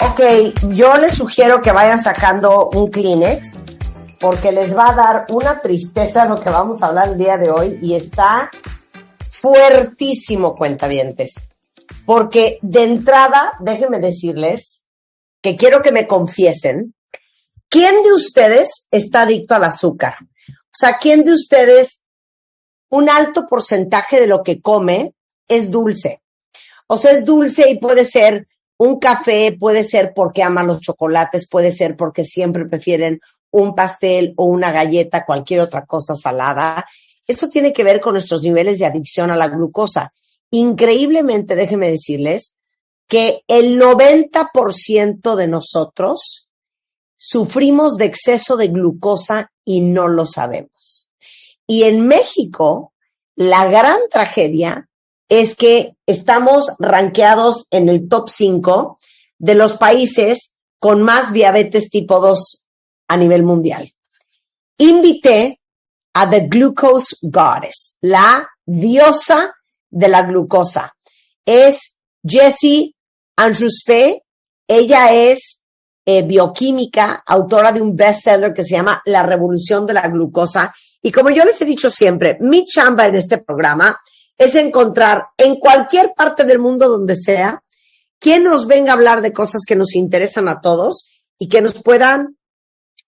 Ok, yo les sugiero que vayan sacando un Kleenex porque les va a dar una tristeza lo que vamos a hablar el día de hoy y está fuertísimo, cuentavientes. Porque de entrada, déjenme decirles que quiero que me confiesen, ¿quién de ustedes está adicto al azúcar? O sea, ¿quién de ustedes, un alto porcentaje de lo que come es dulce? O sea, es dulce y puede ser un café, puede ser porque aman los chocolates, puede ser porque siempre prefieren un pastel o una galleta, cualquier otra cosa salada. Eso tiene que ver con nuestros niveles de adicción a la glucosa. Increíblemente, déjenme decirles que el 90% de nosotros sufrimos de exceso de glucosa y no lo sabemos. Y en México, la gran tragedia es que estamos rankeados en el top 5 de los países con más diabetes tipo 2 a nivel mundial. Invité a The Glucose Goddess, la diosa de la glucosa. Es Jessie Inchauspé. Ella es bioquímica, autora de un bestseller que se llama La Revolución de la Glucosa. Y como yo les he dicho siempre, mi chamba en este programa es encontrar en cualquier parte del mundo donde sea, quien nos venga a hablar de cosas que nos interesan a todos y que nos puedan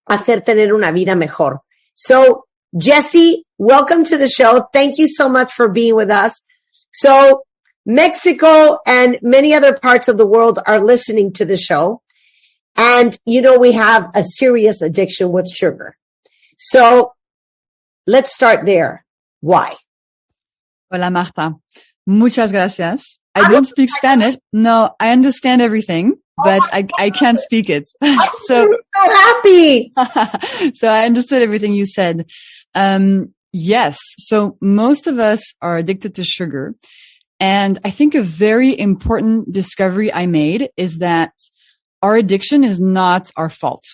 hacer tener una vida mejor. So, Jessie, welcome to the show. Thank you so much for being with us. So, Mexico and many other parts of the world are listening to the show. And, you know, we have a serious addiction with sugar. So, let's start there. Why? Hola, Marta. Muchas gracias. I don't speak Spanish. No, I understand everything, but I can't speak it. So happy. So I understood everything you said. Yes. So most of us are addicted to sugar. And I think a very important discovery I made is that our addiction is not our fault.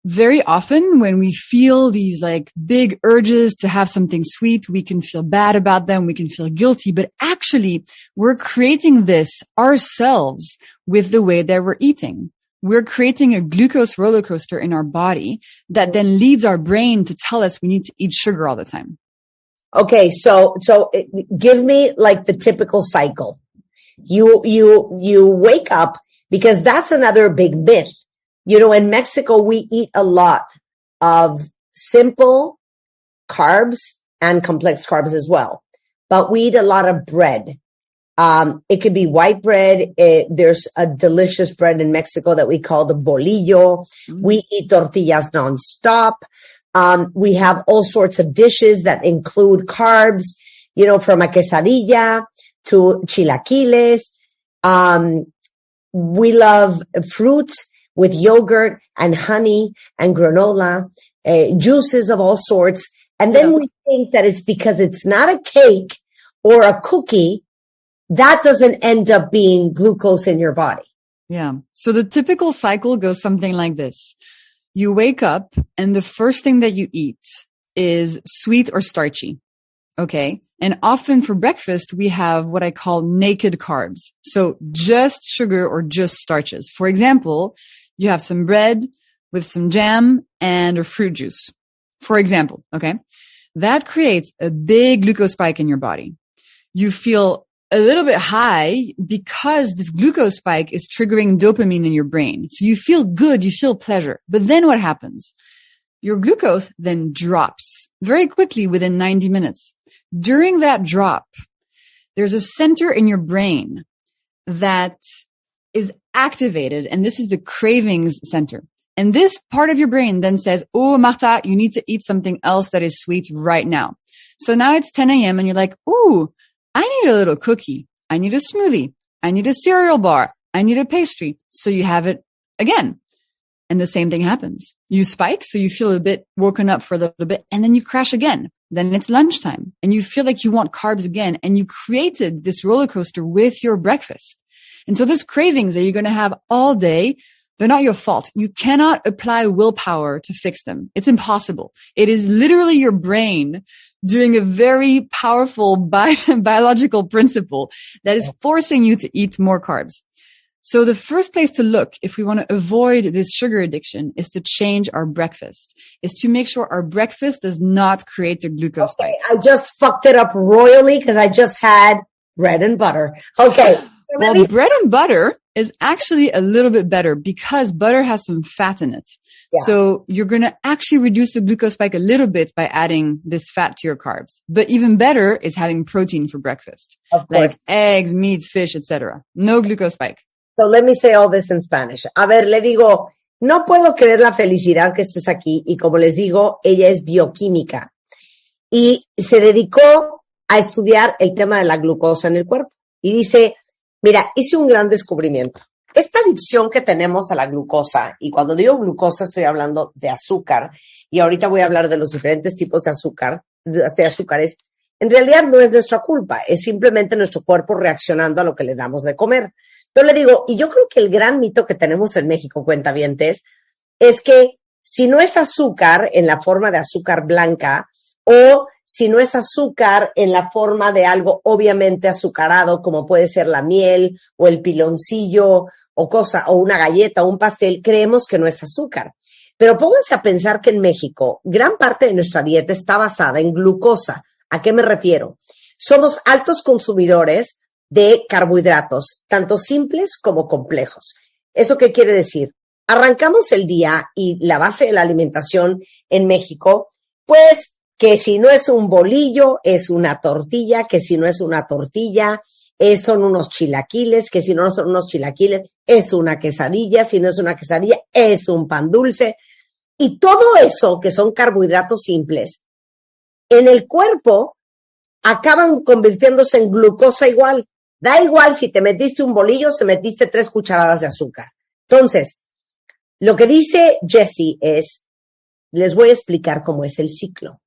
Very often when we feel these like big urges to have something sweet, we can feel bad about them. We can feel guilty, but actually we're creating this ourselves with the way that we're eating. We're creating a glucose roller coaster in our body that then leads our brain to tell us we need to eat sugar all the time. Okay. So give me like the typical cycle. You wake up, because that's another big myth. You know, in Mexico, we eat a lot of simple carbs and complex carbs as well, but we eat a lot of bread. It could be white bread. There's a delicious bread in Mexico that we call the bolillo. We eat tortillas nonstop. We have all sorts of dishes that include carbs, you know, from a quesadilla to chilaquiles. We love fruit with yogurt and honey and granola, juices of all sorts. And then we think that it's because it's not a cake or a cookie, that doesn't end up being glucose in your body. Yeah. So the typical cycle goes something like this. You wake up and the first thing that you eat is sweet or starchy. Okay. And often for breakfast, we have what I call naked carbs. So just sugar or just starches. For example, you have some bread with some jam and a fruit juice, for example. Okay. That creates a big glucose spike in your body. You feel a little bit high because this glucose spike is triggering dopamine in your brain. So you feel good. You feel pleasure. But then what happens? Your glucose then drops very quickly within 90 minutes. During that drop, there's a center in your brain that is activated, and this is the cravings center. And this part of your brain then says, oh, Marta, you need to eat something else that is sweet right now. So now it's 10 a.m. and you're like, ooh, I need a little cookie. I need a smoothie. I need a cereal bar. I need a pastry. So you have it again. And the same thing happens. You spike, so you feel a bit woken up for a little bit, and then you crash again. Then it's lunchtime, and you feel like you want carbs again, and you created this roller coaster with your breakfast. And so those cravings that you're going to have all day, they're not your fault. You cannot apply willpower to fix them. It's impossible. It is literally your brain doing a very powerful biological principle that is forcing you to eat more carbs. So the first place to look if we want to avoid this sugar addiction is to change our breakfast, is to make sure our breakfast does not create the glucose spike. I just fucked it up royally because I just had bread and butter. Okay. Well, bread and butter is actually a little bit better because butter has some fat in it. Yeah. So you're going to actually reduce the glucose spike a little bit by adding this fat to your carbs. But even better is having protein for breakfast, like eggs, meat, fish, etc. No glucose spike. So let me say all this in Spanish. A ver, le digo, no puedo creer la felicidad que estés aquí. Y como les digo, ella es bioquímica. Y se dedicó a estudiar el tema de la glucosa en el cuerpo. Y dice, mira, hice un gran descubrimiento. Esta adicción que tenemos a la glucosa, y cuando digo glucosa estoy hablando de azúcar, y ahorita voy a hablar de los diferentes tipos de azúcar, de azúcares, en realidad no es nuestra culpa, es simplemente nuestro cuerpo reaccionando a lo que le damos de comer. Entonces le digo, y yo creo que el gran mito que tenemos en México, cuentavientes, es que si no es azúcar en la forma de azúcar blanca, o si no es azúcar en la forma de algo obviamente azucarado, como puede ser la miel o el piloncillo o una galleta o un pastel, creemos que no es azúcar. Pero pónganse a pensar que en México gran parte de nuestra dieta está basada en glucosa. ¿A qué me refiero? Somos altos consumidores de carbohidratos, tanto simples como complejos. ¿Eso qué quiere decir? Arrancamos el día y la base de la alimentación en México, pues que si no es un bolillo, es una tortilla, que si no es una tortilla, son unos chilaquiles, que si no son unos chilaquiles, es una quesadilla, si no es una quesadilla, es un pan dulce. Y todo eso, que son carbohidratos simples, en el cuerpo acaban convirtiéndose en glucosa igual. Da igual si te metiste un bolillo, si metiste 3 cucharadas de azúcar. Entonces, lo que dice Jessie es, les voy a explicar cómo es el ciclo.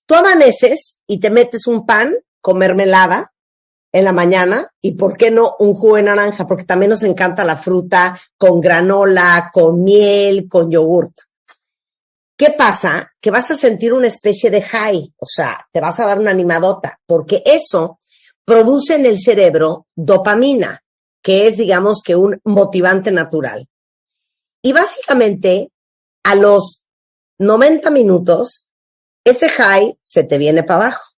Tú amaneces y te metes un pan con mermelada en la mañana y ¿por qué no un jugo de naranja? Porque también nos encanta la fruta con granola, con miel, con yogurt. ¿Qué pasa? Que vas a sentir una especie de high, o sea, te vas a dar una animadota, porque eso produce en el cerebro dopamina, que es, digamos, que un motivante natural. Y básicamente, a los 90 minutos, ese high se te viene para abajo.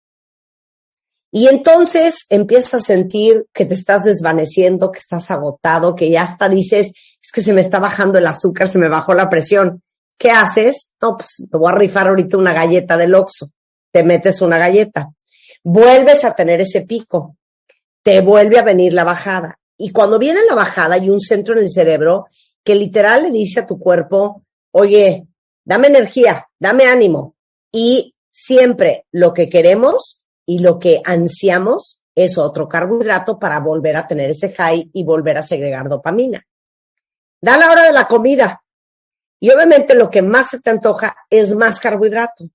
Y entonces empiezas a sentir que te estás desvaneciendo, que estás agotado, que ya hasta dices, es que se me está bajando el azúcar, se me bajó la presión. ¿Qué haces? No, pues me voy a rifar ahorita una galleta del Oxxo. Te metes una galleta. Vuelves a tener ese pico. Te vuelve a venir la bajada. Y cuando viene la bajada hay un centro en el cerebro que literal le dice a tu cuerpo, oye, dame energía, dame ánimo. Y siempre lo que queremos y lo que ansiamos es otro carbohidrato para volver a tener ese high y volver a segregar dopamina. Da la hora de la comida. Y obviamente lo que más se te antoja es más carbohidrato.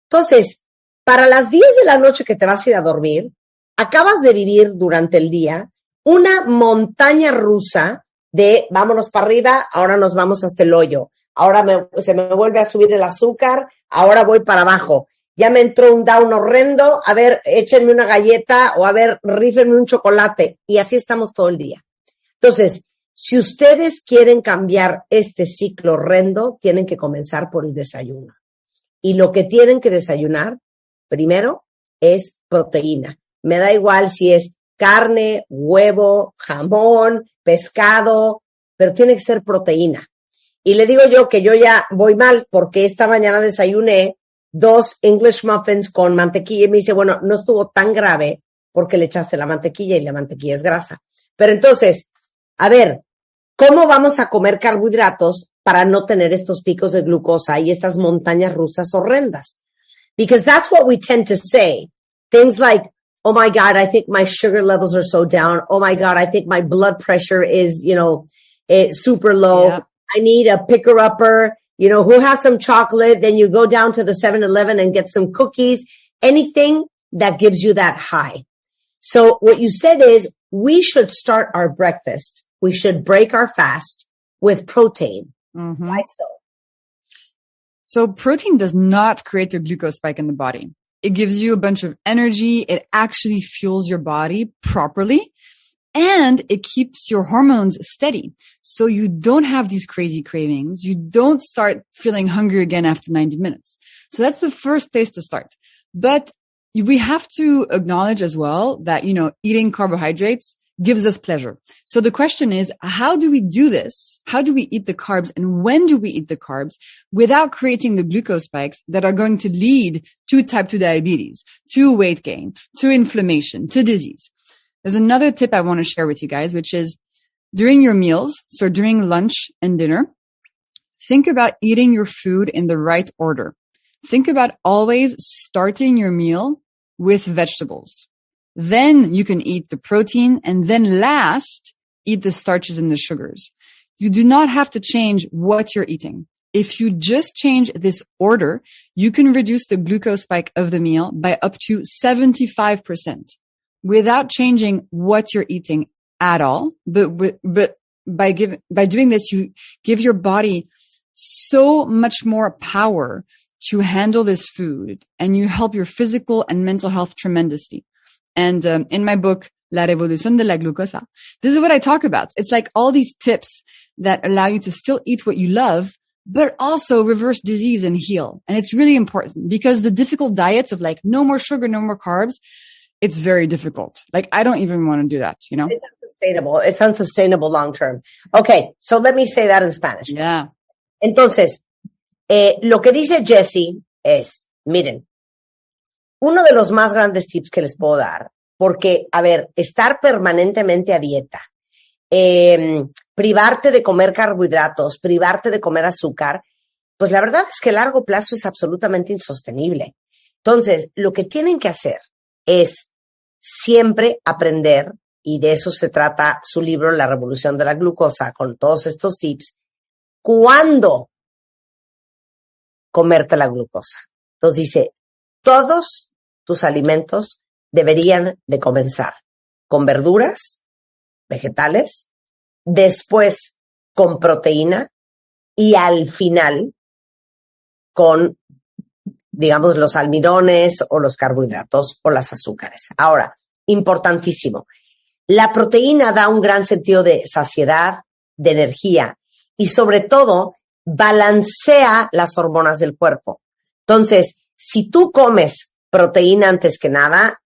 Entonces, para las 10 de la noche que te vas a ir a dormir, acabas de vivir durante el día una montaña rusa de vámonos para arriba, ahora nos vamos hasta el hoyo. Ahora se me vuelve a subir el azúcar, ahora voy para abajo. Ya me entró un down horrendo, a ver, échenme una galleta o a ver, rífenme un chocolate. Y así estamos todo el día. Entonces, si ustedes quieren cambiar este ciclo horrendo, tienen que comenzar por el desayuno. Y lo que tienen que desayunar, primero, es proteína. Me da igual si es carne, huevo, jamón, pescado, pero tiene que ser proteína. Y le digo yo que yo ya voy mal porque esta mañana desayuné 2 English muffins con mantequilla y me dice, bueno, no estuvo tan grave porque le echaste la mantequilla y la mantequilla es grasa. Pero entonces, a ver, ¿cómo vamos a comer carbohidratos para no tener estos picos de glucosa y estas montañas rusas horrendas? Because that's what we tend to say. Things like, oh my God, I think my sugar levels are so down. Oh my God, I think my blood pressure is, super low. Yeah. I need a picker-upper. Who has some chocolate? Then you go down to the 7-Eleven and get some cookies. Anything that gives you that high. So what you said is we should start our breakfast. We should break our fast with protein. Mm-hmm. Why so? So protein does not create the glucose spike in the body. It gives you a bunch of energy. It actually fuels your body properly. And it keeps your hormones steady. So you don't have these crazy cravings. You don't start feeling hungry again after 90 minutes. So that's the first place to start. But we have to acknowledge as well that, eating carbohydrates gives us pleasure. So the question is, how do we do this? How do we eat the carbs, and when do we eat the carbs without creating the glucose spikes that are going to lead to type 2 diabetes, to weight gain, to inflammation, to disease? There's another tip I want to share with you guys, which is during your meals, so during lunch and dinner, think about eating your food in the right order. Think about always starting your meal with vegetables. Then you can eat the protein, and then last, eat the starches and the sugars. You do not have to change what you're eating. If you just change this order, you can reduce the glucose spike of the meal by up to 75%. Without changing what you're eating at all. But by doing this, you give your body so much more power to handle this food, and you help your physical and mental health tremendously. And in my book, La Revolución de la Glucosa, this is what I talk about. It's like all these tips that allow you to still eat what you love, but also reverse disease and heal. And it's really important because the difficult diets of like no more sugar, no more carbs, it's very difficult. Like, I don't even want to do that, It's unsustainable. It's unsustainable long term. Okay, so let me say that in Spanish. Yeah. Entonces, lo que dice Jessie es, miren, uno de los más grandes tips que les puedo dar, porque, a ver, estar permanentemente a dieta, privarte de comer carbohidratos, privarte de comer azúcar, pues la verdad es que a largo plazo es absolutamente insostenible. Entonces, lo que tienen que hacer es siempre aprender, y de eso se trata su libro La Revolución de la Glucosa, con todos estos tips, cuándo comerte la glucosa. Entonces dice, todos tus alimentos deberían de comenzar con verduras, vegetales, después con proteína y al final con, digamos, los almidones o los carbohidratos o las azúcares. Ahora, importantísimo, la proteína da un gran sentido de saciedad, de energía y sobre todo balancea las hormonas del cuerpo. Entonces, si tú comes proteína antes que nada,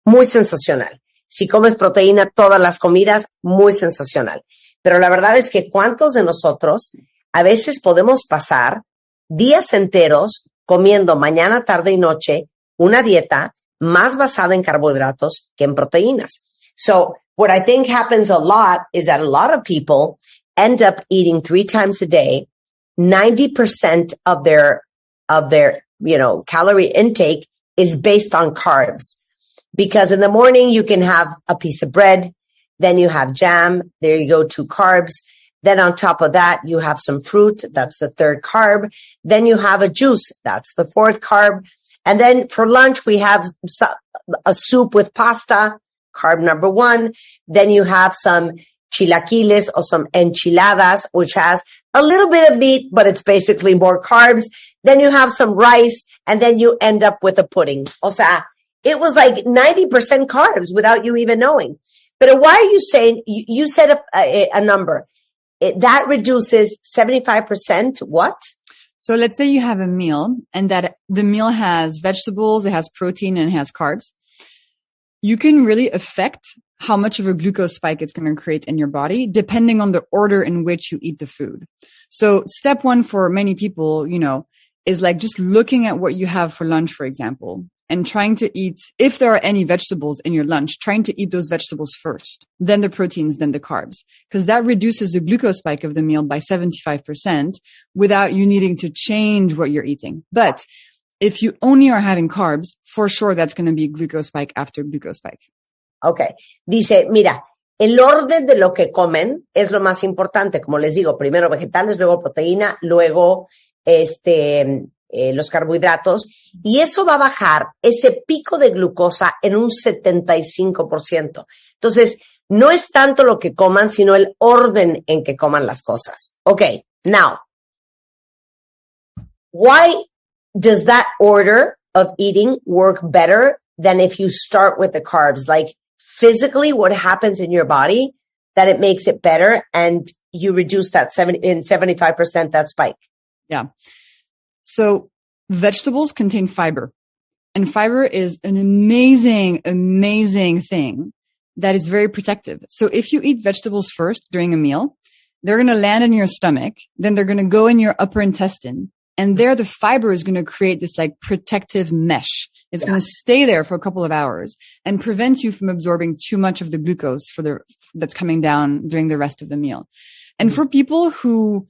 muy sensacional. Si comes proteína todas las comidas, muy sensacional. Pero la verdad es que ¿cuántos de nosotros a veces podemos pasar días enteros comiendo mañana, tarde y noche una dieta más basada en carbohidratos que en proteínas? So, what I think happens a lot is that a lot of people end up eating 3 times a day. 90% of their, calorie intake is based on carbs. Because in the morning you can have a piece of bread, then you have jam, there you go, 2 carbs. Then on top of that, you have some fruit, that's the 3rd carb. Then you have a juice, that's the 4th carb. And then for lunch, we have a soup with pasta, carb number 1. Then you have some chilaquiles or some enchiladas, which has a little bit of meat, but it's basically more carbs. Then you have some rice, and then you end up with a pudding. O sea, it was like 90% carbs without you even knowing. But why are you saying, you said a number, that reduces 75% what? So let's say you have a meal and that the meal has vegetables, it has protein, and it has carbs. You can really affect how much of a glucose spike it's going to create in your body, depending on the order in which you eat the food. So step 1 for many people, is like just looking at what you have for lunch, for example, and trying to eat, if there are any vegetables in your lunch, trying to eat those vegetables first, then the proteins, then the carbs, because that reduces the glucose spike of the meal by 75% without you needing to change what you're eating. But if you only are having carbs, for sure that's going to be glucose spike after glucose spike. Okay. Dice, mira, el orden de lo que comen es lo más importante. Como les digo, primero vegetales, luego proteína, luego los carbohidratos. Y eso va a bajar ese pico de glucosa en un 75%. Entonces, no es tanto lo que coman, sino el orden en que coman las cosas. Okay. Now, why does that order of eating work better than if you start with the carbs? Like, physically what happens in your body that it makes it better and you reduce that 75% that spike. Yeah. So vegetables contain fiber, and fiber is an amazing, amazing thing that is very protective. So if you eat vegetables first during a meal, they're going to land in your stomach, then they're going to go in your upper intestine, and there the fiber is going to create this like protective mesh. It's going to stay there for a couple of hours and prevent you from absorbing too much of the glucose that's coming down during the rest of the meal. And for people who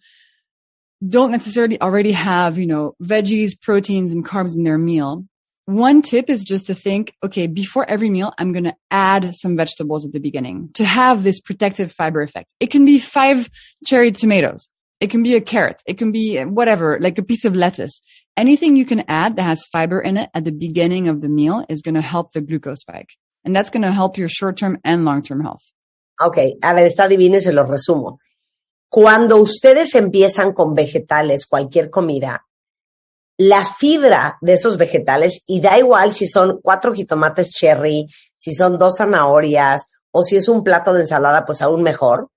don't necessarily already have, veggies, proteins, and carbs in their meal, one tip is just to think, okay, before every meal, I'm going to add some vegetables at the beginning to have this protective fiber effect. It can be 5 cherry tomatoes. It can be a carrot. It can be whatever, like a piece of lettuce. Anything you can add that has fiber in it at the beginning of the meal is going to help the glucose spike. And that's going to help your short-term and long-term health. Okay, a ver, está divino y se lo resumo. Cuando ustedes empiezan con vegetales, cualquier comida, la fibra de esos vegetales, y da igual si son 4 jitomates cherry, si son 2 zanahorias, o si es un plato de ensalada, pues aún mejor.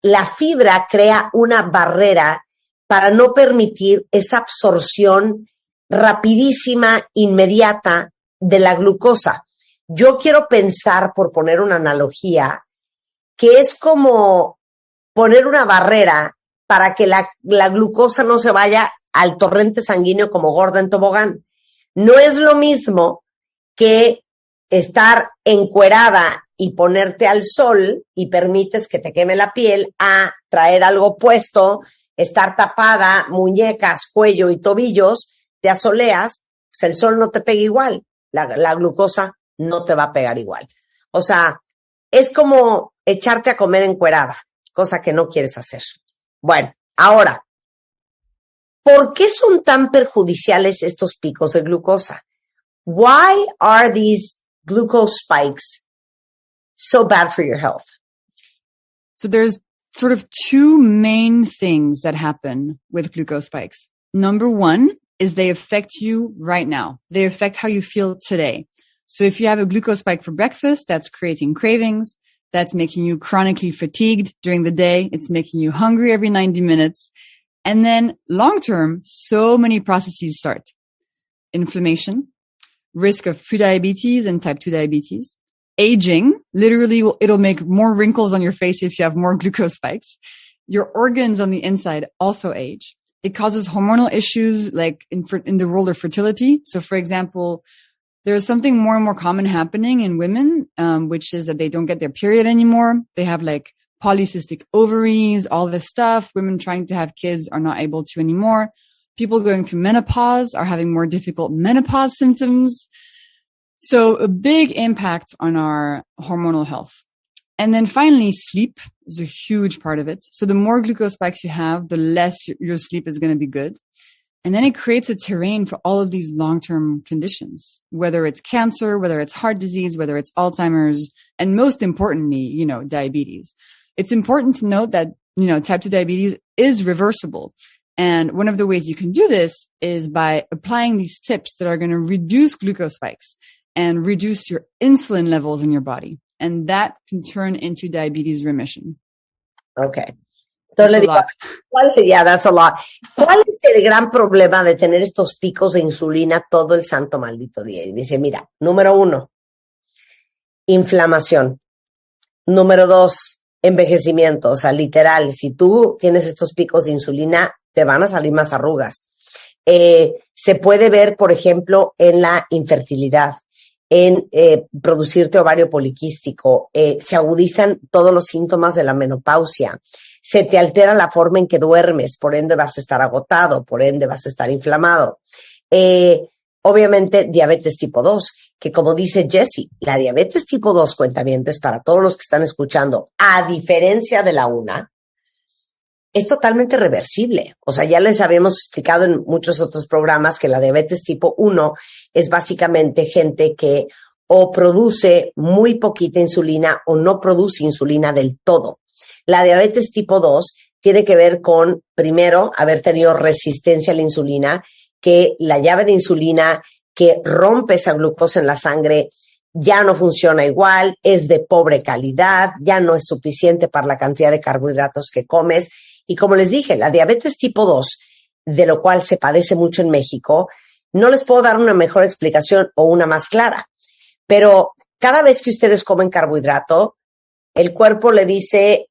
La fibra crea una barrera para no permitir esa absorción rapidísima, inmediata de la glucosa. Yo quiero pensar, por poner una analogía, que es como poner una barrera para que la glucosa no se vaya al torrente sanguíneo como gorda en tobogán. No es lo mismo que estar encuerada y ponerte al sol y permites que te queme la piel a traer algo puesto, estar tapada, muñecas, cuello y tobillos, te asoleas, pues el sol no te pega igual, la glucosa no te va a pegar igual. O sea, es como echarte a comer encuerada, cosa que no quieres hacer. Bueno, ahora, ¿por qué son tan perjudiciales estos picos de glucosa? Why are these glucose spikes so bad for your health? So there's sort of 2 main things that happen with glucose spikes. Number 1 is they affect you right now. They affect how you feel today. So if you have a glucose spike for breakfast, that's creating cravings. That's making you chronically fatigued during the day. It's making you hungry every 90 minutes. And then long term, so many processes start. Inflammation, risk of prediabetes and type 2 diabetes, aging, literally it'll make more wrinkles on your face if you have more glucose spikes. Your organs on the inside also age. It causes hormonal issues like in the world of fertility. So for example, there's something more and more common happening in women, which is that they don't get their period anymore. They have like polycystic ovaries, all this stuff. Women trying to have kids are not able to anymore. People going through menopause are having more difficult menopause symptoms. So a big impact on our hormonal health. And then finally, sleep is a huge part of it. So the more glucose spikes you have, the less your sleep is going to be good. And then it creates a terrain for all of these long-term conditions, whether it's cancer, whether it's heart disease, whether it's Alzheimer's, and most importantly, diabetes. It's important to note that, type 2 diabetes is reversible. And one of the ways you can do this is by applying these tips that are going to reduce glucose spikes and reduce your insulin levels in your body. And that can turn into diabetes remission. Okay. Entonces le digo, that's a lot. ¿Cuál es el gran problema de tener estos picos de insulina todo el santo maldito día? Y dice, mira, número 1, inflamación. Número 2, envejecimiento. O sea, literal, si tú tienes estos picos de insulina, te van a salir más arrugas. Se puede ver, por ejemplo, en la infertilidad, en producirte ovario poliquístico. Se agudizan todos los síntomas de la menopausia. Se te altera la forma en que duermes, por ende vas a estar agotado, por ende vas a estar inflamado. Obviamente, diabetes tipo 2, que como dice Jessie, la diabetes tipo 2, cuentavientes, para todos los que están escuchando, a diferencia de la 1, es totalmente reversible. O sea, ya les habíamos explicado en muchos otros programas que la diabetes tipo 1 es básicamente gente que o produce muy poquita insulina o no produce insulina del todo. La diabetes tipo 2 tiene que ver con, primero, haber tenido resistencia a la insulina, que la llave de insulina que rompe esa glucosa en la sangre ya no funciona igual, es de pobre calidad, ya no es suficiente para la cantidad de carbohidratos que comes. Y como les dije, la diabetes tipo 2, de lo cual se padece mucho en México, no les puedo dar una mejor explicación o una más clara. Pero cada vez que ustedes comen carbohidrato, el cuerpo le dice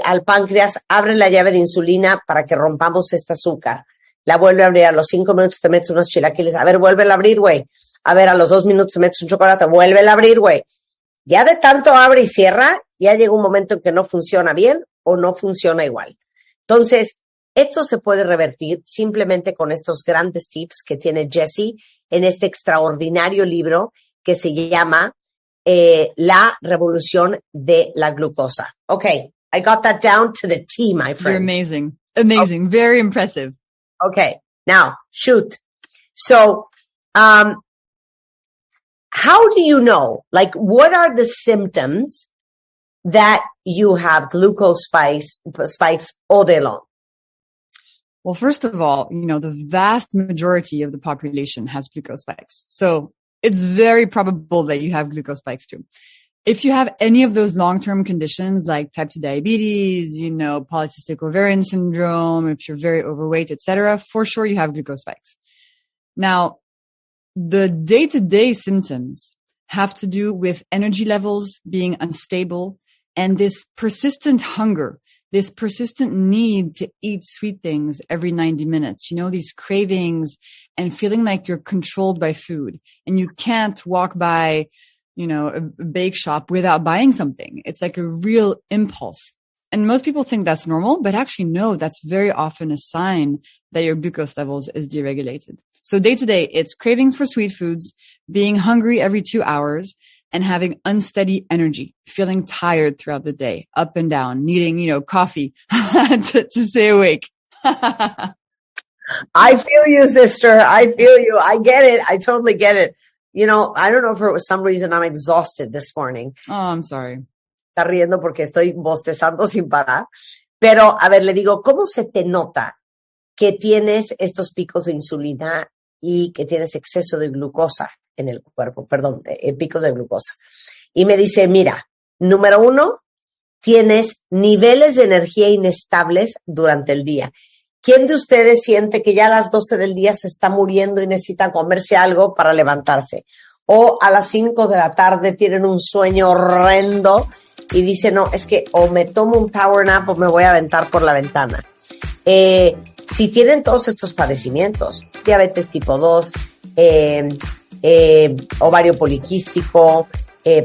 al páncreas, abre la llave de insulina para que rompamos este azúcar. La vuelve a abrir, a los 5 minutos te metes unos chilaquiles. A ver, vuélvela a abrir, güey. A ver, a los 2 minutos te metes un chocolate, vuélvela a abrir, güey. Ya de tanto abre y cierra, ya llega un momento en que no funciona bien o no funciona igual. Entonces, esto se puede revertir simplemente con estos grandes tips que tiene Jessie en este extraordinario libro que se llama La Revolución de la Glucosa. Okay, I got that down to the T, my friend. You're amazing. Amazing. Okay. Very impressive. Okay, now, shoot. So, how do you know, like, what are the symptoms that you have glucose spikes all day long? Well, first of all, the vast majority of the population has glucose spikes. So it's very probable that you have glucose spikes too. If you have any of those long-term conditions like type 2 diabetes, polycystic ovarian syndrome, if you're very overweight, etc., for sure you have glucose spikes. Now, the day-to-day symptoms have to do with energy levels being unstable and this persistent hunger, this persistent need to eat sweet things every 90 minutes, these cravings and feeling like you're controlled by food and you can't walk by, a bake shop without buying something. It's like a real impulse. And most people think that's normal, but actually no, that's very often a sign that your glucose levels is deregulated. So day to day, it's cravings for sweet foods, being hungry every 2 hours, and having unsteady energy, feeling tired throughout the day, up and down, needing, coffee to stay awake. I feel you, sister. I feel you. I get it. I totally get it. I don't know if for some reason I'm exhausted this morning. Oh, I'm sorry. Está riendo porque estoy bostezando sin parar. Pero, a ver, le digo, ¿cómo se te nota que tienes estos picos de insulina y que tienes exceso de glucosa en el cuerpo? Perdón, picos de glucosa. Y me dice, mira, número 1, tienes niveles de energía inestables durante el día. ¿Quién de ustedes siente que ya a las 12 del día se está muriendo y necesita comerse algo para levantarse? O a las 5 de la tarde tienen un sueño horrendo y dicen, no, es que o me tomo un power nap o me voy a aventar por la ventana. Si tienen todos estos padecimientos, diabetes tipo 2, ovario poliquístico,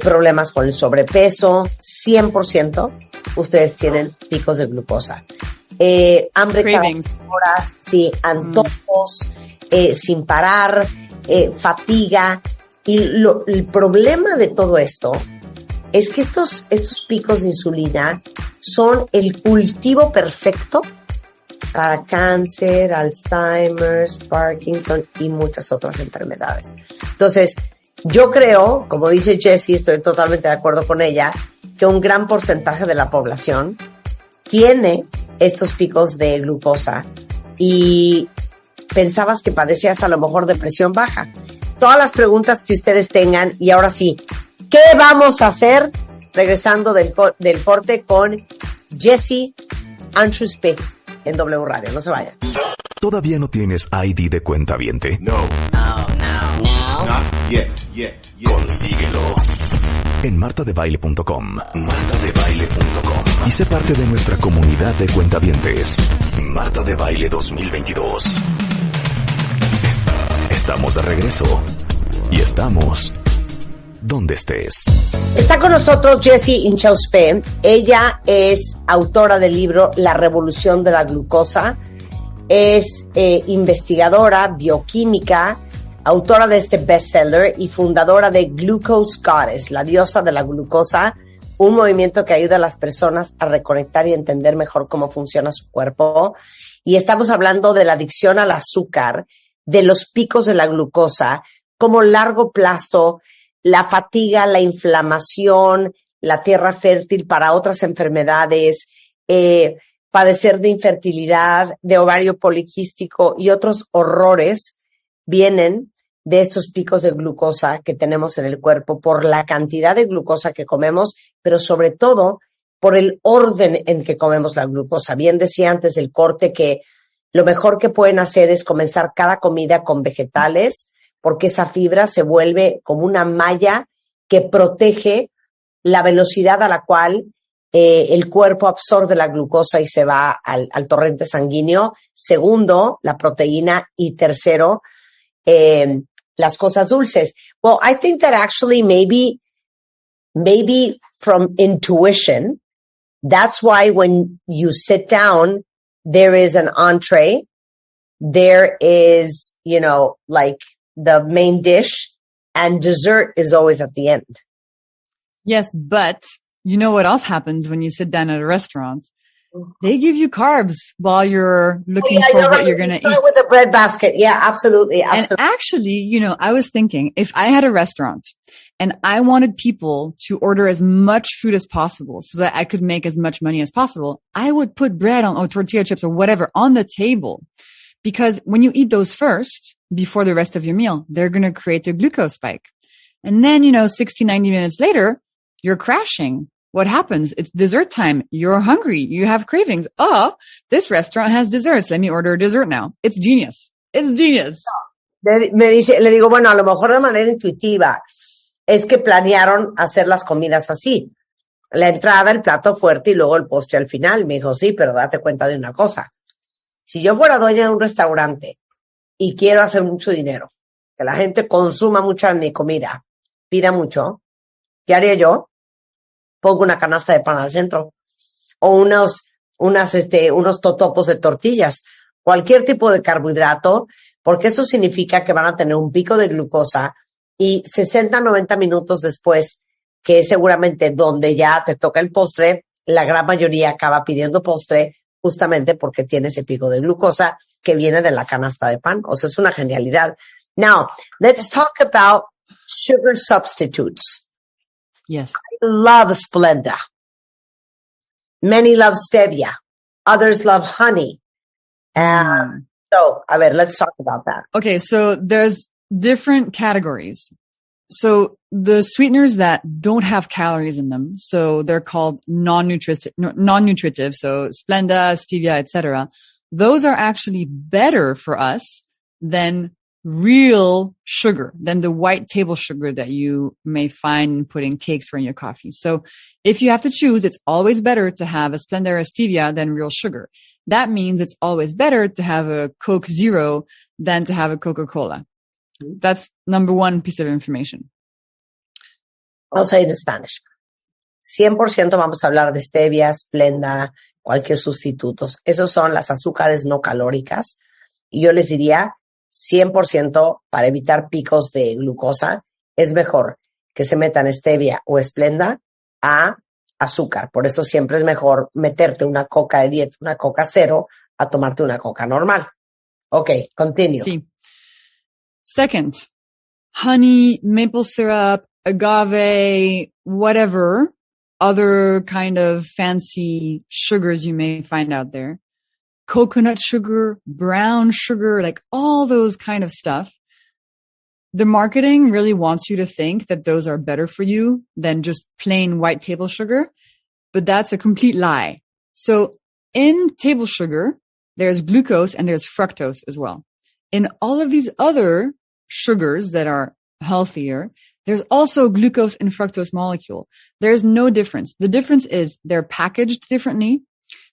problemas con el sobrepeso, 100% ustedes tienen picos de glucosa. Hambre cada horas, sí, antojos, sin parar, fatiga. Y el problema de todo esto es que estos picos de insulina son el cultivo perfecto para cáncer, Alzheimer's, Parkinson y muchas otras enfermedades. Entonces, yo creo, como dice Jessie, estoy totalmente de acuerdo con ella, que un gran porcentaje de la población tiene estos picos de glucosa y pensabas que padecías a lo mejor de presión baja. Todas las preguntas que ustedes tengan y ahora sí, ¿qué vamos a hacer? Regresando del corte con Jessie Inchauspé en W Radio. No se vayan. ¿Todavía no tienes ID de cuentaviente? No. Not yet. Consíguelo en martadebaile.com. Y sé parte de nuestra comunidad de cuentavientes. Marta de Baile 2022. Estamos de regreso y estamos donde estés. Está con nosotros Jessie Inchauspé. Ella es autora del libro La Revolución de la Glucosa. Es investigadora bioquímica, autora de este bestseller y fundadora de Glucosa, la diosa de la glucosa, un movimiento que ayuda a las personas a reconectar y entender mejor cómo funciona su cuerpo. Y estamos hablando de la adicción al azúcar, de los picos de la glucosa, como largo plazo, la fatiga, la inflamación, la tierra fértil para otras enfermedades, padecer de infertilidad, de ovario poliquístico y otros horrores vienen de estos picos de glucosa que tenemos en el cuerpo por la cantidad de glucosa que comemos, pero sobre todo por el orden en que comemos la glucosa. Bien decía antes del corte que lo mejor que pueden hacer es comenzar cada comida con vegetales, porque esa fibra se vuelve como una malla que protege la velocidad a la cual el cuerpo absorbe la glucosa y se va al torrente sanguíneo. Segundo, la proteína. Y tercero, las cosas dulces. Well, I think that actually maybe from intuition, that's why when you sit down, there is an entree, there is, like the main dish, and dessert is always at the end. Yes, but you know what else happens when you sit down at a restaurant? They give you carbs while you're looking for what you're going to eat. With a bread basket. Yeah, absolutely. And actually, I was thinking if I had a restaurant and I wanted people to order as much food as possible so that I could make as much money as possible, I would put bread or tortilla chips or whatever on the table. Because when you eat those first, before the rest of your meal, they're going to create a glucose spike. And then, 60, 90 minutes later, you're crashing. What happens? It's dessert time. You're hungry. You have cravings. Oh, this restaurant has desserts. Let me order a dessert now. It's genius. It's genius. Le digo, bueno, a lo mejor de manera intuitiva es que planearon hacer las comidas así. La entrada, el plato fuerte y luego el postre al final. Me dijo, sí, pero date cuenta de una cosa. Si yo fuera dueña de un restaurante y quiero hacer mucho dinero, que la gente consuma mucha mi comida, pida mucho, ¿qué haría yo? Pongo una canasta de pan al centro o unos totopos de tortillas, cualquier tipo de carbohidrato, porque eso significa que van a tener un pico de glucosa y 60, 90 minutos después, que es seguramente donde ya te toca el postre, la gran mayoría acaba pidiendo postre justamente porque tiene ese pico de glucosa que viene de la canasta de pan. O sea, es una genialidad. Now, let's talk about sugar substitutes. Yes. I love Splenda. Many love stevia. Others love honey. So, a ver, let's talk about that. Okay, so there's different categories. So the sweeteners that don't have calories in them, so they're called non-nutritive. So Splenda, stevia, etc. Those are actually better for us than real sugar, than the white table sugar that you may find putting cakes or in your coffee. So if you have to choose, it's always better to have a Splenda or a stevia than real sugar. That means it's always better to have a Coke Zero than to have a Coca-Cola. That's number one piece of information. I'll say it in Spanish. 100% vamos a hablar de stevia, Splenda, cualquier sustitutos. Esos son las azúcares no calóricas. Y yo les diría 100% para evitar picos de glucosa, es mejor que se metan stevia o Splenda a azúcar. Por eso siempre es mejor meterte una coca de dieta, una coca cero, a tomarte una coca normal. Okay, continue. Sí. Second, honey, maple syrup, agave, whatever other kind of fancy sugars you may find out there. Coconut sugar, brown sugar, like all those kind of stuff. The marketing really wants you to think that those are better for you than just plain white table sugar, but that's a complete lie. So in table sugar, there's glucose and there's fructose as well. In all of these other sugars that are healthier, there's also glucose and fructose molecule. There's no difference. The difference is they're packaged differently.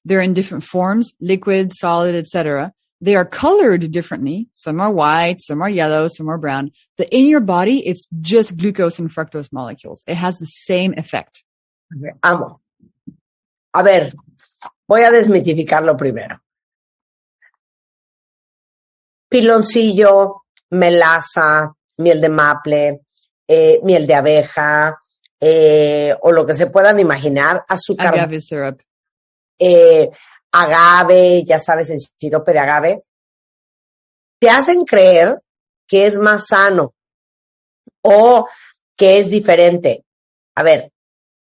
They're in different forms, liquid, solid, etc. They are colored differently. Some are white, some are yellow, some are brown. But in your body, it's just glucose and fructose molecules. It has the same effect. Amo. A ver, voy a desmitificarlo primero. Piloncillo, melaza, miel de maple, miel de abeja, o lo que se puedan imaginar, azúcar. Agave syrup. Agave, ya sabes, el sirope de agave, te hacen creer que es más sano o que es diferente. A ver,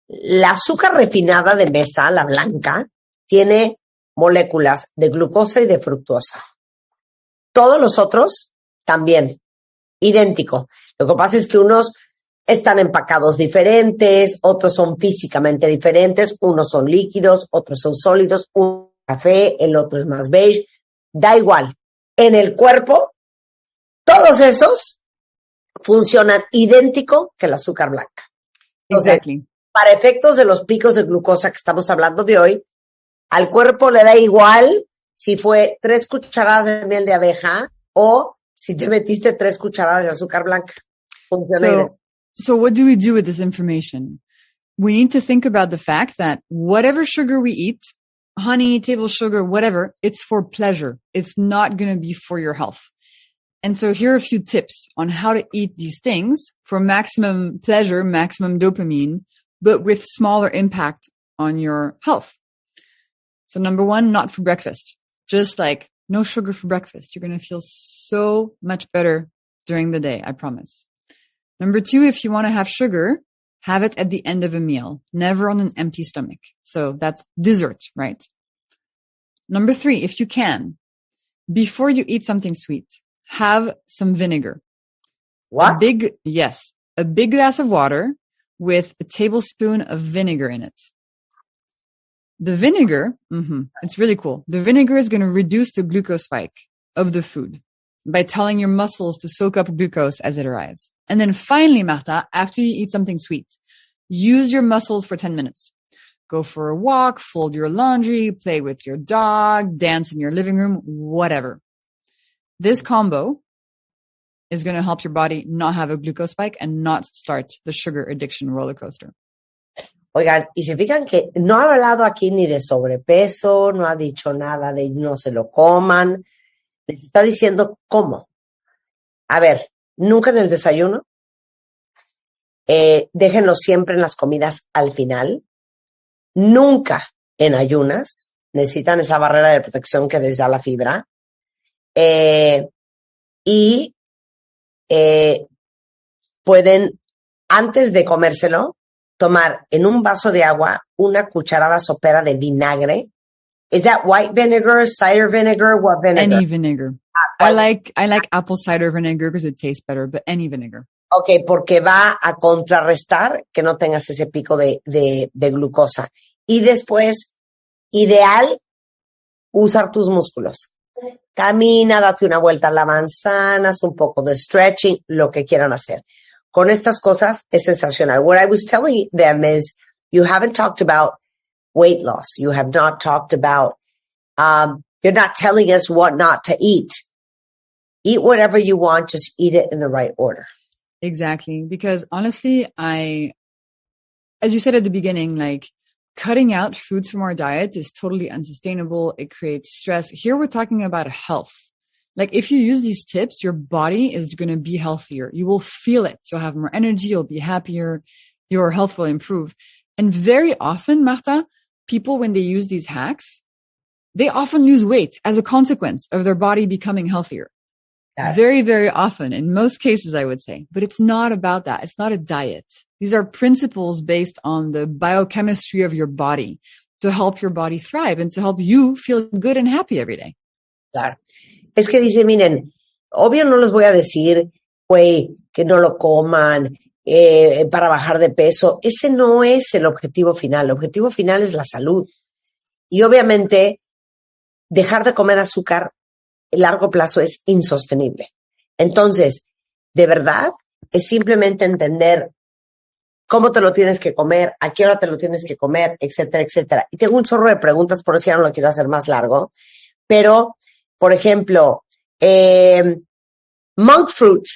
la azúcar refinada de mesa, la blanca, tiene moléculas de glucosa y de fructosa. Todos los otros también. idéntico. Lo que pasa es que unos están empacados diferentes, otros son físicamente diferentes, unos son líquidos, otros son sólidos, uno es café, el otro es más beige, da igual. En el cuerpo, todos esos funcionan idéntico que el azúcar blanca. Entonces, Exactly. para efectos de los picos de glucosa que estamos hablando de hoy, al cuerpo le da igual si fue 3 cucharadas de miel de abeja o si te metiste 3 cucharadas de azúcar blanca. Funciona idéntico. So what do we do with this information? We need to think about the fact that whatever sugar we eat, honey, table sugar, whatever, it's for pleasure. It's not going to be for your health. And so here are a few tips on how to eat these things for maximum pleasure, maximum dopamine, but with smaller impact on your health. So number 1, not for breakfast. Just like no sugar for breakfast. You're going to feel so much better during the day, I promise. Number 2, if you want to have sugar, have it at the end of a meal, never on an empty stomach. So that's dessert, right? Number 3, if you can, before you eat something sweet, have some vinegar. What? A big glass of water with a tablespoon of vinegar in it. The vinegar, it's really cool. The vinegar is going to reduce the glucose spike of the food by telling your muscles to soak up glucose as it arrives. And then finally, Marta, after you eat something sweet, use your muscles for 10 minutes. Go for a walk, fold your laundry, play with your dog, dance in your living room, whatever. This combo is going to help your body not have a glucose spike and not start the sugar addiction roller coaster. Oigan, y se fijan que no ha hablado aquí ni de sobrepeso, no ha dicho nada de no se lo coman, les está diciendo cómo. A ver, nunca en el desayuno, déjenlo siempre en las comidas al final, nunca en ayunas, necesitan esa barrera de protección que les da la fibra, y pueden, antes de comérselo, tomar en un vaso de agua una cucharada sopera de vinagre. Is that white vinegar, cider vinegar, what vinegar? Any vinegar. I like apple cider vinegar because it tastes better, but any vinegar. Okay, porque va a contrarrestar que no tengas ese pico de glucosa. Y después, ideal, usar tus músculos. Camina, date una vuelta a la manzana, haz un poco de stretching, lo que quieran hacer. Con estas cosas es sensacional. What I was telling them is you haven't talked about weight loss. You have not talked about, you're not telling us what not to eat. Eat whatever you want, just eat it in the right order. Exactly. Because honestly, as you said at the beginning, like cutting out foods from our diet is totally unsustainable. It creates stress. Here we're talking about health. Like if you use these tips, your body is going to be healthier. You will feel it. You'll have more energy. You'll be happier. Your health will improve. And very often, Marta, people, when they use these hacks, they often lose weight as a consequence of their body becoming healthier. Very, very often, in most cases, I would say. But it's not about that. It's not a diet. These are principles based on the biochemistry of your body to help your body thrive and to help you feel good and happy every day. Claro. Es que dice, miren, obvio no les voy a decir, güey, que no lo coman para bajar de peso. Ese no es el objetivo final. El objetivo final es la salud. Y obviamente, dejar de comer azúcar a largo plazo es insostenible. Entonces, de verdad, es simplemente entender cómo te lo tienes que comer, a qué hora te lo tienes que comer, etcétera, etcétera. Y tengo un chorro de preguntas, por eso ya no lo quiero hacer más largo. Pero, por ejemplo, monk fruit,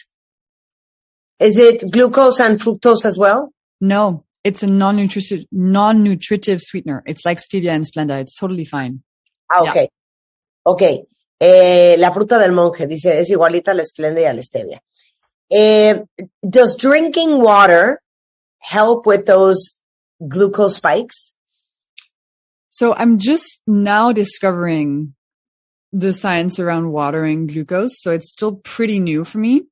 is it glucose and fructose as well? No, it's a non-nutritive sweetener. It's like stevia and Splenda. It's totally fine. Ah, okay. Yeah. Okay. La fruta del monje, dice, es igualita a la Splenda y a la stevia. Does drinking water help with those glucose spikes? So I'm just now discovering the science around water and glucose. So it's still pretty new for me.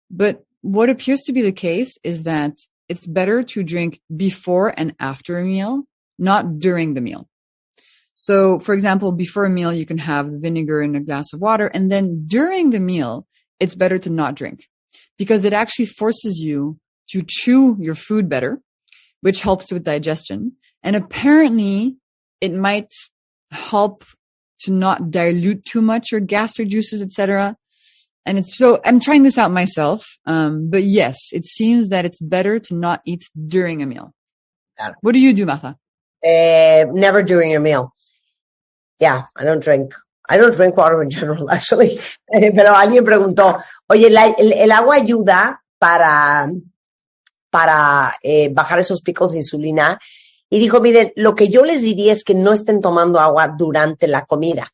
But what appears to be the case is that it's better to drink before and after a meal, not during the meal. So, for example, before a meal, you can have vinegar in a glass of water. And then during the meal, it's better to not drink. because it actually forces you to chew your food better, which helps with digestion. And apparently it might help to not dilute too much your gastric juices, etc. And I'm trying this out myself. But yes, it seems that it's better to not eat during a meal. What do you do, Martha? Never during a meal. Yeah, I don't drink water in general, actually. Pero alguien preguntó, oye, el agua ayuda para bajar esos picos de insulina. Y dijo, miren, lo que yo les diría es que no estén tomando agua durante la comida,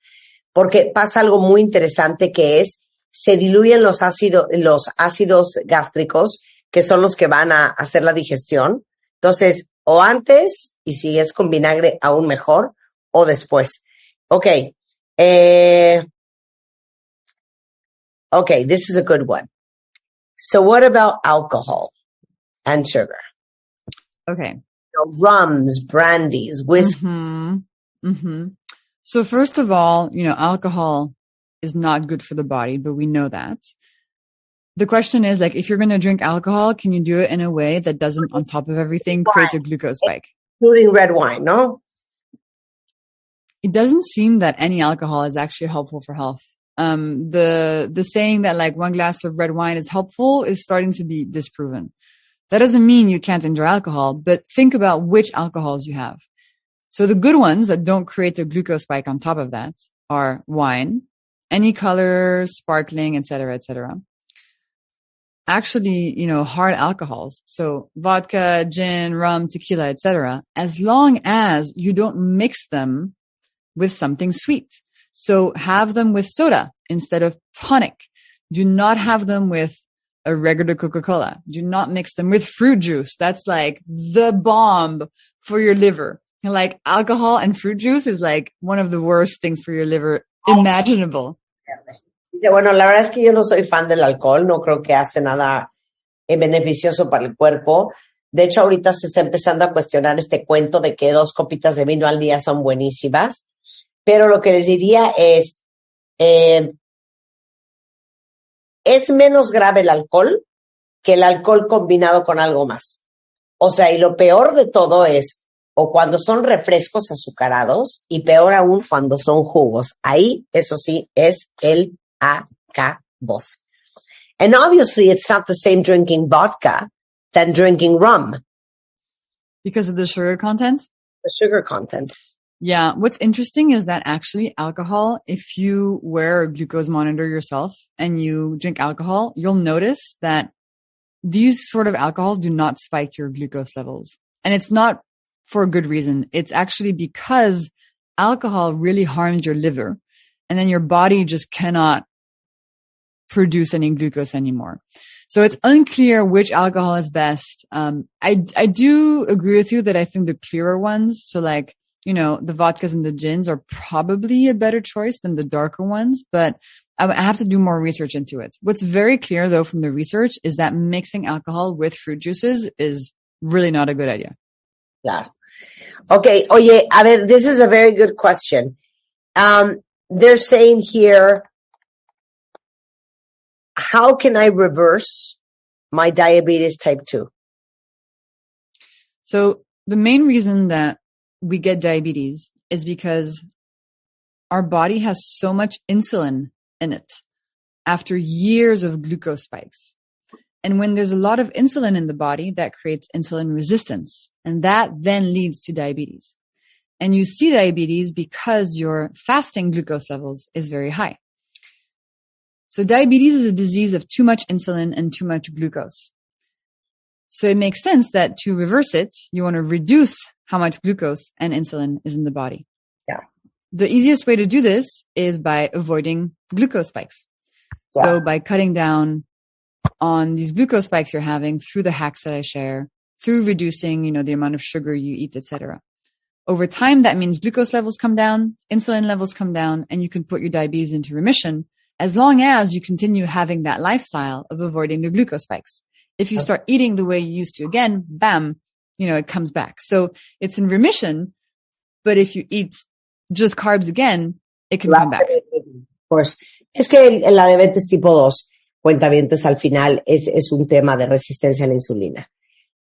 porque pasa algo muy interesante que es, se diluyen los ácidos gástricos, que son los que van a hacer la digestión. Entonces, o antes, y si es con vinagre, aún mejor, o después. Okay, this is a good one. So what about alcohol and sugar? Okay. Rums, brandies, whiskey. So first of all, alcohol is not good for the body, but we know that. The question is, like, if you're going to drink alcohol, can you do it in a way that doesn't, on top of everything, create a glucose spike? Including red wine, no? It doesn't seem that any alcohol is actually helpful for health. The saying that like 1 glass of red wine is helpful is starting to be disproven. That doesn't mean you can't enjoy alcohol, but think about which alcohols you have. So the good ones that don't create a glucose spike on top of that are wine, any color, sparkling, etc., etc. Actually, hard alcohols. So vodka, gin, rum, tequila, etc. As long as you don't mix them with something sweet. So have them with soda instead of tonic. Do not have them with a regular Coca-Cola. Do not mix them with fruit juice. That's like the bomb for your liver. Like alcohol and fruit juice is like one of the worst things for your liver imaginable. Dice, bueno, la verdad es que yo no soy fan del alcohol. No creo que hace nada beneficioso para el cuerpo. De hecho, ahorita se está empezando a cuestionar este cuento de que 2 copitas de vino al día son buenísimas. Pero lo que les diría es menos grave el alcohol que el alcohol combinado con algo más. O sea, y lo peor de todo es o cuando son refrescos azucarados y peor aún cuando son jugos. Ahí, eso sí, es el acabose. And obviously, it's not the same drinking vodka than drinking rum. Because of the sugar content? The sugar content. Yeah. What's interesting is that actually alcohol, if you wear a glucose monitor yourself and you drink alcohol, you'll notice that these sort of alcohols do not spike your glucose levels. And it's not for a good reason. It's actually because alcohol really harms your liver and then your body just cannot produce any glucose anymore. So it's unclear which alcohol is best. I do agree with you that I think the clearer ones, so like, the vodkas and the gins are probably a better choice than the darker ones, but I have to do more research into it. What's very clear though from the research is that mixing alcohol with fruit juices is really not a good idea. Yeah. Okay. Oye, a ver, this is a very good question. They're saying here, how can I reverse my diabetes type 2? So the main reason that we get diabetes is because our body has so much insulin in it after years of glucose spikes. And when there's a lot of insulin in the body, that creates insulin resistance. And that then leads to diabetes. And you see diabetes because your fasting glucose levels is very high. So diabetes is a disease of too much insulin and too much glucose. So it makes sense that to reverse it, you want to reduce how much glucose and insulin is in the body. Yeah. The easiest way to do this is by avoiding glucose spikes. Yeah. So by cutting down on these glucose spikes you're having through the hacks that I share, through reducing, the amount of sugar you eat, etc. Over time, that means glucose levels come down, insulin levels come down, and you can put your diabetes into remission as long as you continue having that lifestyle of avoiding the glucose spikes. If you start eating the way you used to again, bam, it comes back. So it's in remission, but if you eat just carbs again, it can come back. Of course. Es que la diabetes tipo 2 cuentavientes, al final es un tema de resistencia a la insulina.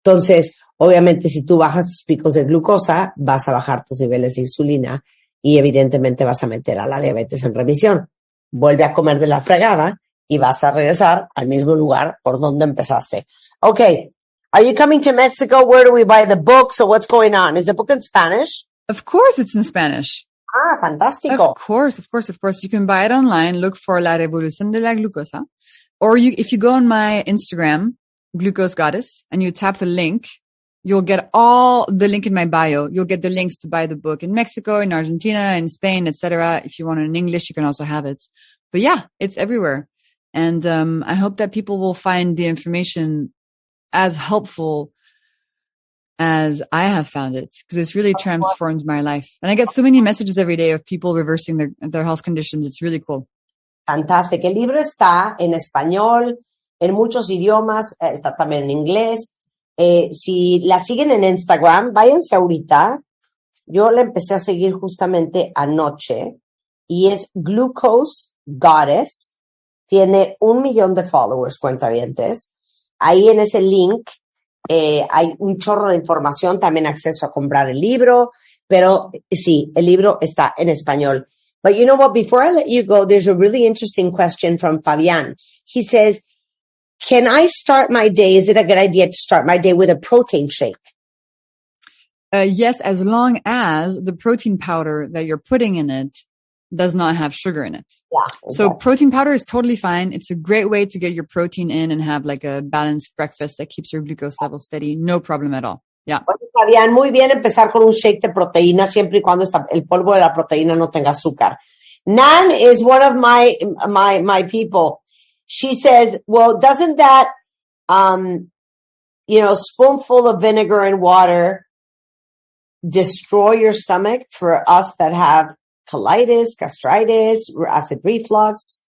Entonces, obviamente, si tú bajas tus picos de glucosa, vas a bajar tus niveles de insulina y evidentemente vas a meter a la diabetes en remisión. Vuelve a comer de la fregada y vas a regresar al mismo lugar por donde empezaste. Okay. Are you coming to Mexico? Where do we buy the book? So what's going on? Is the book in Spanish? Of course it's in Spanish. Ah, fantástico. Of course. You can buy it online. Look for La Revolución de la Glucosa. Or if you go on my Instagram, Glucose Goddess, and you tap the link, you'll get all the link in my bio. You'll get the links to buy the book in Mexico, in Argentina, in Spain, etc. If you want it in English, you can also have it. But yeah, it's everywhere. And I hope that people will find the information as helpful as I have found it, because it's really transformed my life. And I get so many messages every day of people reversing their health conditions. It's really cool. Fantástico. El libro está en español, en muchos idiomas, está también en inglés. Si la siguen en Instagram, váyanse ahorita. Yo la empecé a seguir justamente anoche y es Glucose Goddess. Tiene 1 millón de followers, cuentavientes. Ahí en ese link hay un chorro de información, también acceso a comprar el libro, pero sí, el libro está en español. But you know what, before I let you go, there's a really interesting question from Fabian. He says, can I start my day, is it a good idea to start my day with a protein shake? Yes, as long as the protein powder that you're putting in it does not have sugar in it. Yeah. Exactly. So protein powder is totally fine. It's a great way to get your protein in and have like a balanced breakfast that keeps your glucose level steady. No problem at all. Yeah. Bueno, Fabián, muy bien empezar con un shake de proteína siempre y cuando el polvo de la proteína no tenga azúcar. Nan is one of my people. She says, well, doesn't that, spoonful of vinegar and water destroy your stomach for us that have colitis, gastritis, acid reflux?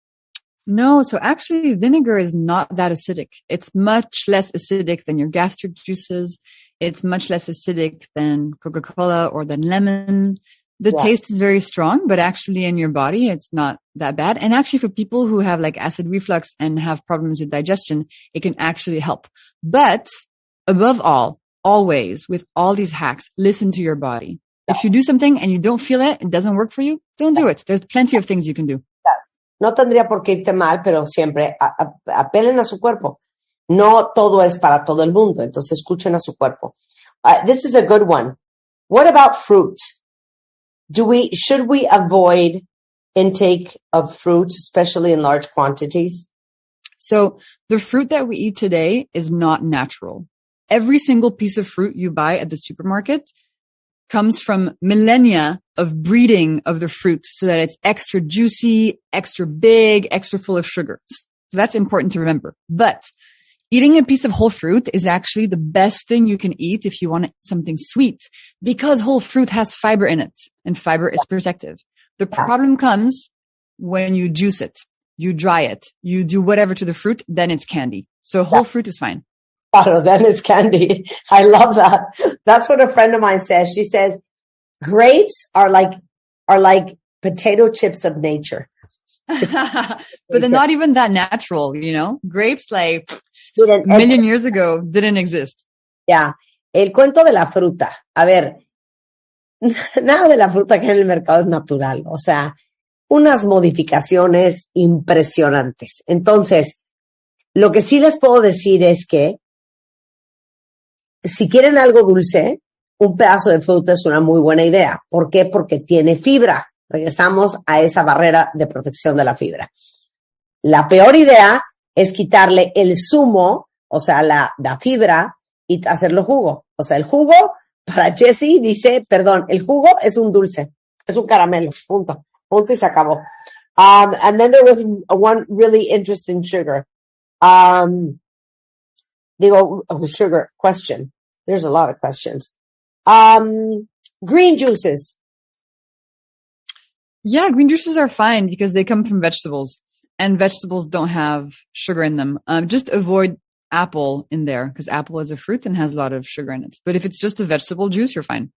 No, so actually vinegar is not that acidic. It's much less acidic than your gastric juices. It's much less acidic than Coca-Cola or than lemon. The taste is very strong, but actually in your body, it's not that bad. And actually for people who have like acid reflux and have problems with digestion, it can actually help. But above all, always with all these hacks, listen to your body. If you do something and you don't feel it, it doesn't work for you, don't do it. There's plenty of things you can do. No tendría por qué irte mal, pero siempre apelen a su cuerpo. No todo es para todo el mundo, entonces escuchen a su cuerpo. This is a good one. What about fruit? Should we avoid intake of fruit, especially in large quantities? So the fruit that we eat today is not natural. Every single piece of fruit you buy at the supermarket comes from millennia of breeding of the fruit so that it's extra juicy, extra big, extra full of sugars. So that's important to remember. But eating a piece of whole fruit is actually the best thing you can eat if you want something sweet, because whole fruit has fiber in it, and fiber is protective. The problem comes when you juice it, you dry it, you do whatever to the fruit, then it's candy. So whole fruit is fine. Oh, then it's candy. I love that. That's what a friend of mine says. She says, grapes are like potato chips of nature. But they're not even that natural, you know? Grapes like a million years ago didn't exist. Yeah. El cuento de la fruta. A ver, nada de la fruta que hay en el mercado es natural. O sea, unas modificaciones impresionantes. Entonces, lo que sí les puedo decir es que si quieren algo dulce, un pedazo de fruta es una muy buena idea. ¿Por qué? Porque tiene fibra. Regresamos a esa barrera de protección de la fibra. La peor idea es quitarle el zumo, o sea, la fibra, y hacerlo jugo. O sea, el jugo, para Jessie, dice, perdón, el jugo es un dulce, es un caramelo, punto y se acabó. And then there was one really interesting sugar. Sugar question. There's a lot of questions. Green juices. Yeah, green juices are fine because they come from vegetables, and vegetables don't have sugar in them. Just avoid apple in there because apple is a fruit and has a lot of sugar in it. But if it's just a vegetable juice, you're fine.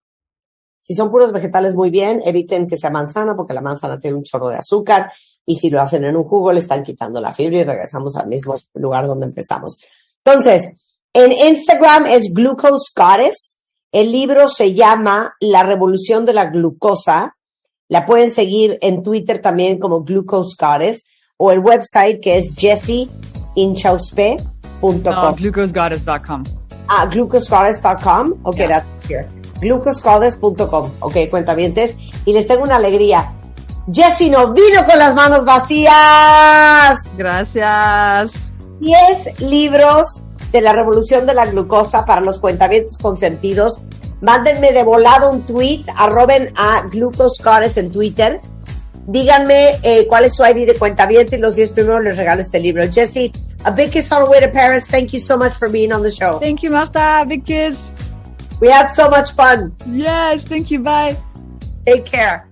Si son puros vegetales, muy bien. Eviten que sea manzana porque la manzana tiene un chorro de azúcar. Y si lo hacen en un jugo, le están quitando la fibra y regresamos al mismo lugar donde empezamos. Entonces, en Instagram es Glucosa. El libro se llama La Revolución de la Glucosa. La pueden seguir en Twitter también como Glucosa o el website que es Jessie Inchauspé.com. No, glucosegoddess.com. Glucosegoddess.com. Okay, Yeah. that's here. Glucosegoddess.com. Okay, cuentavientes. Y les tengo una alegría. Jessie no vino con las manos vacías. Gracias. 10 libros de la revolución de la glucosa para los cuentavientes consentidos. Mándenme de volado un tweet, arroben a Glucosegoddess en Twitter. Díganme cuál es su ID de cuentaviente y los 10 primeros les regalo este libro. Jessie, a big kiss all the way to Paris. Thank you so much for being on the show. Thank you, Marta. Big kiss. We had so much fun. Yes, thank you. Bye. Take care.